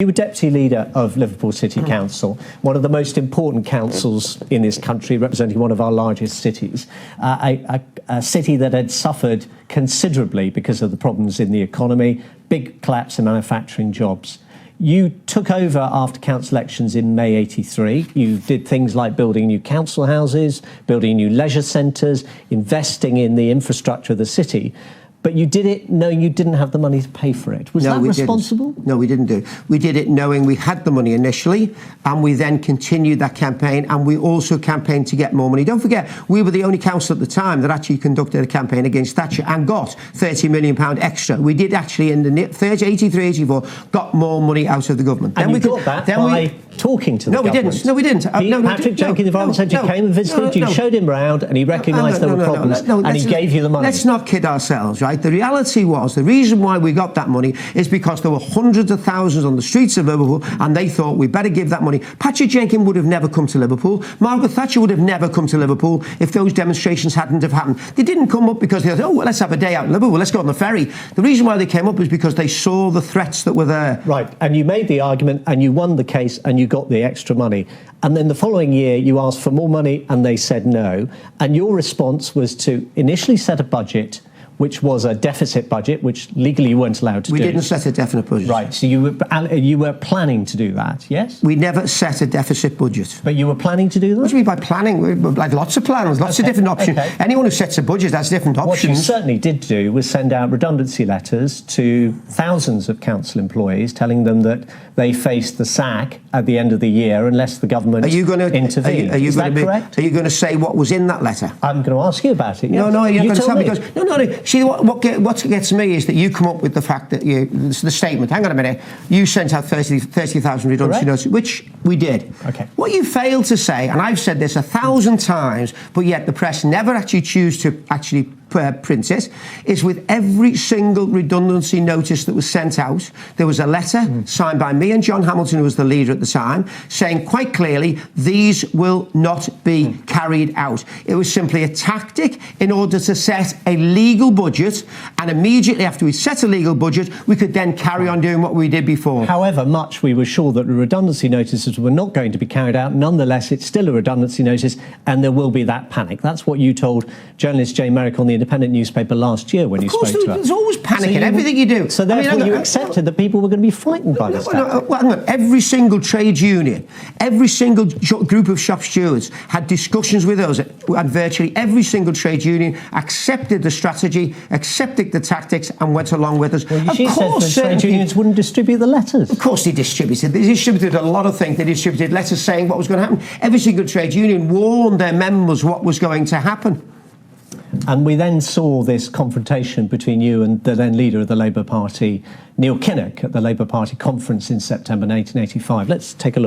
You were deputy leader of Liverpool City Council, one of the most important councils in this country, representing one of our largest cities, a city that had suffered considerably because of the problems in the economy, big collapse in manufacturing jobs. You took over after council elections in May '83. You did things like building new council houses, building new leisure centres, investing in the infrastructure of the city. But you did it knowing you didn't have the money to pay for it. Was that responsible? No, we didn't do it. We did it knowing we had the money initially, and we then continued that campaign, and we also campaigned to get more money. Don't forget, we were the only council at the time that actually conducted a campaign against Thatcher and got £30 million extra. We did actually, in the 83, 84, got more money out of the government. And you got that by talking to the government. No, we didn't. Patrick Jenkins, the Environment Secretary, came and visited you, showed him round, and he recognised there were problems, and he gave you the money. Let's not kid ourselves, right? The reality was, the reason why we got that money is because there were hundreds of thousands on the streets of Liverpool, and they thought we better give that money. Patrick Jenkins would have never come to Liverpool. Margaret Thatcher would have never come to Liverpool if those demonstrations hadn't have happened. They didn't come up because they thought, oh, well, let's have a day out in Liverpool, let's go on the ferry. The reason why they came up is because they saw the threats that were there. Right, and you made the argument, and you won the case, and you got the extra money. And then the following year, you asked for more money, and they said no. And your response was to initially set a budget, which was a deficit budget, which legally you weren't allowed to do. We didn't set a definite budget. Right, so you were planning to do that, yes? We never set a deficit budget. But you were planning to do that? What do you mean by planning? We had lots of plans, lots of different options. Okay. Anyone who sets a budget has different options. What you certainly did do was send out redundancy letters to thousands of council employees, telling them that they faced the sack at the end of the year unless the government intervened. Is that correct? Are you going to say what was in that letter? I'm going to ask you about it. Yes. No, you're going to tell me. Because, no. See, what gets me is that you come up with the fact that the statement, hang on a minute, you sent out 30,000 redundancy notices, which we did. Okay. What you failed to say, and I've said this 1,000 times, but yet the press never actually choose to actually print it, is with every single redundancy notice that was sent out, there was a letter signed by me and John Hamilton, who was the leader at the time, saying quite clearly, these will not be carried out. It was simply a tactic in order to set a legal budget, and immediately after we set a legal budget, we could then carry on doing what we did before. However much we were sure that the redundancy notices were not going to be carried out, nonetheless, it's still a redundancy notice, and there will be that panic. That's what you told journalist Jane Merrick on the Independent newspaper last year when you spoke to her. There's always panic in everything you do. So therefore you accepted that people were going to be frightened by this. Every single trade union, every single group of shop stewards had discussions with us, and virtually every single trade union accepted the strategy, accepted the tactics, and went along with us. Well, she said that trade unions wouldn't distribute the letters. Of course they distributed. They distributed a lot of things. They distributed letters saying what was going to happen. Every single trade union warned their members what was going to happen. And we then saw this confrontation between you and the then leader of the Labour Party, Neil Kinnock, at the Labour Party conference in September 1985. Let's take a look.